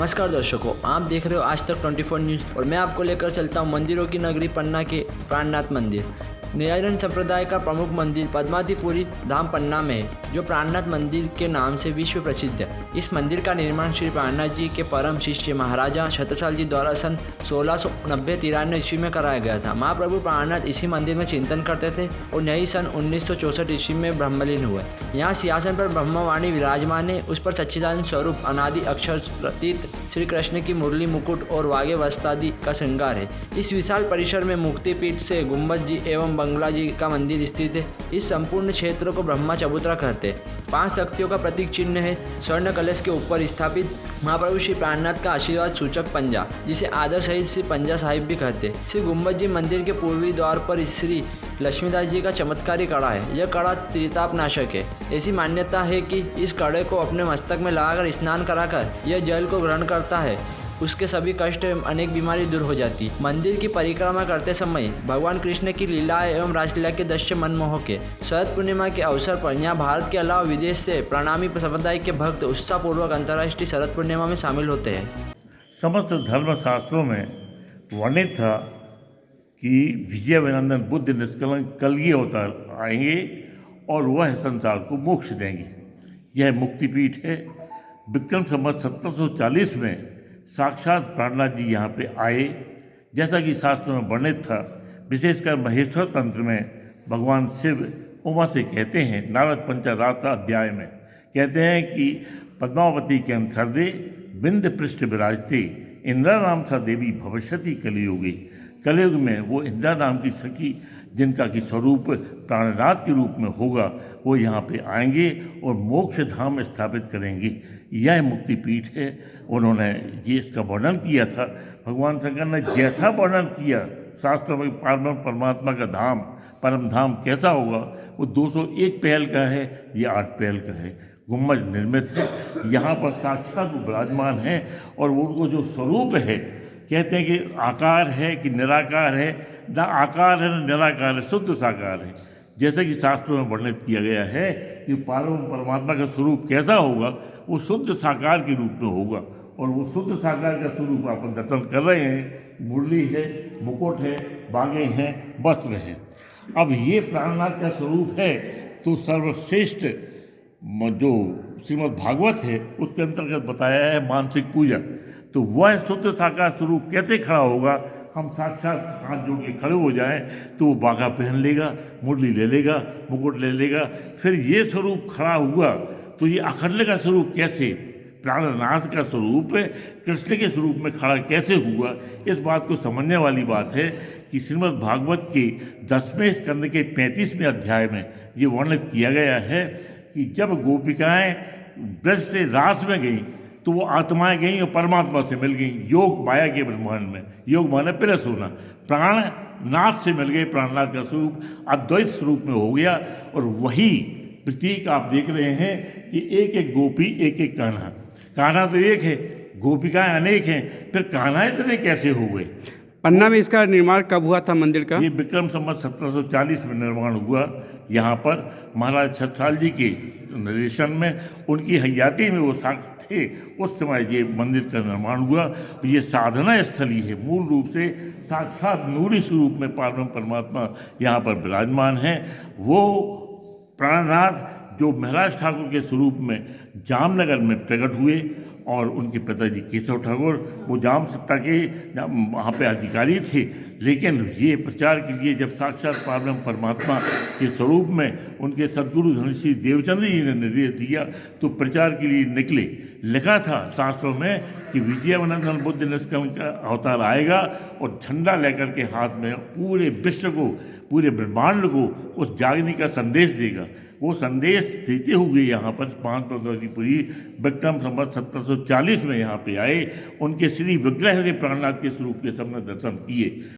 नमस्कार दर्शकों, आप देख रहे हो आज तक 24 न्यूज़ और मैं आपको लेकर चलता हूं मंदिरों की नगरी पन्ना के प्राणनाथ मंदिर। निराजन संप्रदाय का प्रमुख मंदिर पद्मावतीपुरी धाम पन्ना में है, जो प्राणनाथ मंदिर के नाम से विश्व प्रसिद्ध है। इस मंदिर का निर्माण श्री प्राणनाथ जी के परम शिष्य महाराजा छत्रसाल जी द्वारा सन 1690-93 ईस्वी में कराया गया था। महाप्रभु प्राणनाथ इसी मंदिर में चिंतन करते थे और यही सन 1964 ईस्वी में ब्रह्मलीन हुए। यहाँ सिंहासन पर ब्रह्मवाणी विराजमान है, उस पर सच्चिदानंद स्वरूप अनादि अक्षर प्रतीत श्री कृष्ण की मुरली मुकुट और वागे वस्त्रादि का श्रृंगार है। इस विशाल परिसर में मुक्तिपीठ से गुम्बद जी एवं बंगला जी का मंदिर स्थित है। इस संपूर्ण क्षेत्र को ब्रह्मा चबूतरा कहते हैं। 5 शक्तियों का प्रतीक चिन्ह है। स्वर्ण कलश के ऊपर स्थापित महाप्रभु श्री प्राणनाथ का आशीर्वाद सूचक पंजा, जिसे आदर सहित श्री पंजा साहिब भी कहते हैं। श्री गुम्बद जी मंदिर के पूर्वी द्वार पर श्री लक्ष्मीदास जी का चमत्कारी कड़ा है। यह कड़ा त्रिताप नाशक है। ऐसी मान्यता है कि इस कड़े को अपने मस्तक में लगाकर स्नान कराकर यह जल को ग्रहण करता है, उसके सभी कष्ट एवं अनेक बीमारी दूर हो जाती। मंदिर की परिक्रमा करते समय भगवान कृष्ण की लीला एवं रासलीला के दृश्य मनमोहक है। शरद पूर्णिमा के अवसर पर यहाँ भारत के अलावा विदेश से प्रणामी समुदाय के भक्त उत्साहपूर्वक अंतर्राष्ट्रीय शरद पूर्णिमा में शामिल होते हैं। समस्त धर्म शास्त्रों में वर्णित था कि विजयानंदन बुद्ध निष्कलंक कलगी अवतार आएंगे और वह संसार को मोक्ष देंगे। यह मुक्तिपीठ है। विक्रम संवत 1740 में साक्षात प्राणनाथ जी यहाँ पे आए, जैसा कि शास्त्रों में वर्णित था। विशेषकर महेश्वर तंत्र में भगवान शिव उमा से कहते हैं, नारद पंचरात्र अध्याय में कहते हैं कि पद्मावती के अंतर्दे बिंद पृष्ठ विराजते इंदिरा नाम सा देवी भविष्यति कलियुगी। कलयुग में वो इंदिरा नाम की सखी, जिनका कि स्वरूप प्राणनाथ के रूप में होगा, वो यहाँ पे आएंगे और मोक्ष धाम स्थापित करेंगे। यह मुक्तिपीठ है। उन्होंने ये इसका वर्णन किया था। भगवान शंकर ने जैसा वर्णन किया शास्त्रों में परमात्मा का धाम, परम धाम कैसा होगा, वो 201 पहल का है, ये 8 पहल का है। गुम्बद निर्मित है, यहाँ पर साक्षात विराजमान है और उनको जो स्वरूप है, कहते हैं कि आकार है कि निराकार है, ना आकार है ना निराकार है, शुद्ध साकार है। जैसे कि शास्त्रों में वर्णित किया गया है कि परमात्मा का स्वरूप कैसा होगा, वो शुद्ध साकार के रूप में होगा। और वो शुद्ध साकार का स्वरूप आप दर्शन कर रहे हैं। मुरली है, मुकुट है, बागे हैं, वस्त्र हैं। अब ये प्राणनाथ का स्वरूप है, तो सर्वश्रेष्ठ जो श्रीमद् भागवत है उसके अंतर्गत बताया है मानसिक पूजा। तो वह शुद्ध साकार स्वरूप कैसे खड़ा होगा? हम साक्षात हाथ जोड़ के खड़े हो जाएं तो वो बागा पहन लेगा, मुरली ले लेगा, मुकुट ले लेगा। फिर ये स्वरूप खड़ा हुआ तो ये अखंड का स्वरूप कैसे, प्राणनाथ का स्वरूप कृष्ण के स्वरूप में खड़ा कैसे हुआ? इस बात को समझने वाली बात है कि श्रीमद् भागवत के 10वें स्कंद के 35वें अध्याय में ये वर्णित किया गया है कि जब गोपिकाएं ब्रज से रास में गईं तो वो आत्माएं गईं और परमात्मा से मिल गईं। योग माया के ब्रह्मांड में, योग माने पिरस होना, प्राणनाथ से मिल गए। प्राणनाथ का स्वरूप अद्वैत स्वरूप में हो गया। और वही प्रतीक आप देख रहे हैं कि एक एक गोपी, एक एक कान्हा। कान्हा तो एक है, गोपिकाएं अनेक हैं, फिर कान्हा इतने कैसे हो गए? पन्ना में इसका निर्माण कब हुआ था मंदिर का? ये विक्रम संवत 1740 में निर्माण हुआ। यहाँ पर महाराज छत्रसाल जी के निर्देशन में, उनकी हयाती में वो साक्ष थे, उस समय ये मंदिर का निर्माण हुआ। ये साधना स्थली है। मूल रूप से साक्षात नूरी स्वरूप में परमात्मा यहाँ पर विराजमान है। वो प्राणनाथ जो महाराज ठाकुर के स्वरूप में जामनगर में प्रकट हुए और उनके पिताजी केशव ठाकुर वो जाम सत्ता के वहाँ पे अधिकारी थे। लेकिन ये प्रचार के लिए जब साक्षात परमात्मा के स्वरूप में उनके सद्गुरु धनुषी देवचंद्र जी ने निर्देश दिया तो प्रचार के लिए निकले। लिखा था शास्त्रों में कि विजयानंदन बुद्ध निष्कलंक का अवतार आएगा और झंडा लेकर के हाथ में पूरे विश्व को, पूरे ब्रह्मांड को उस जागने का संदेश देगा। वो संदेश देते हुए यहाँ पर पद्मावतीपुरी विक्रम संवत 1740 में यहाँ पे आए। उनके श्री विग्रह से प्राणनाथ के स्वरूप के सबने दर्शन किए।